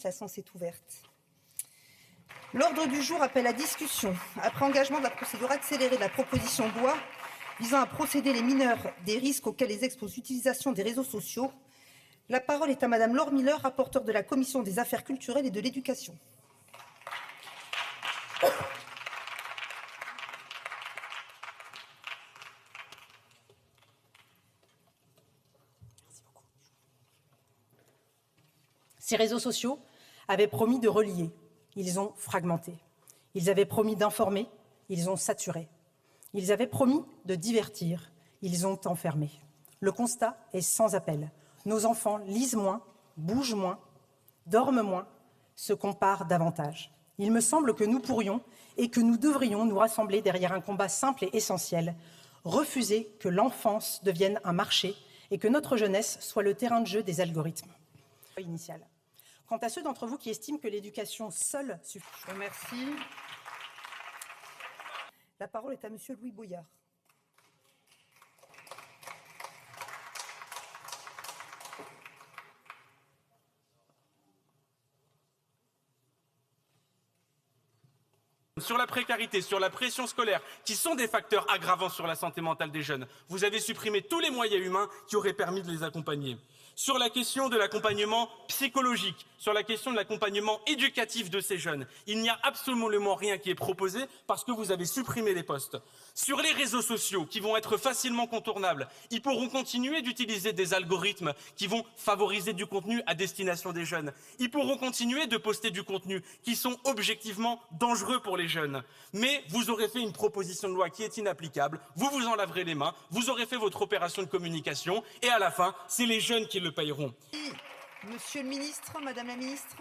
La séance est ouverte. L'ordre du jour appelle la discussion, après engagement de la procédure accélérée de la proposition de loi visant à procéder les mineurs des risques auxquels les expose l'utilisation des réseaux sociaux. La parole est à Madame Laure Miller, rapporteure de la Commission des affaires culturelles et de l'éducation. Ces réseaux sociaux avaient promis de relier, ils ont fragmenté. Ils avaient promis d'informer, ils ont saturé. Ils avaient promis de divertir, ils ont enfermé. Le constat est sans appel. Nos enfants lisent moins, bougent moins, dorment moins, se comparent davantage. Il me semble que nous pourrions et que nous devrions nous rassembler derrière un combat simple et essentiel, refuser que l'enfance devienne un marché et que notre jeunesse soit le terrain de jeu des algorithmes. Initial. Quant à ceux d'entre vous qui estiment que l'éducation seule suffit. Je vous remercie. La parole est à Monsieur Louis Boyard. Sur la précarité, sur la pression scolaire, qui sont des facteurs aggravants sur la santé mentale des jeunes. Vous avez supprimé tous les moyens humains qui auraient permis de les accompagner. Sur la question de l'accompagnement psychologique, sur la question de l'accompagnement éducatif de ces jeunes, il n'y a absolument rien qui est proposé parce que vous avez supprimé les postes. Sur les réseaux sociaux, qui vont être facilement contournables, ils pourront continuer d'utiliser des algorithmes qui vont favoriser du contenu à destination des jeunes. Ils pourront continuer de poster du contenu qui sont objectivement dangereux pour les jeunes. Mais vous aurez fait une proposition de loi qui est inapplicable, vous vous en laverez les mains, vous aurez fait votre opération de communication et à la fin, c'est les jeunes qui le paieront. Monsieur le ministre, Madame la ministre.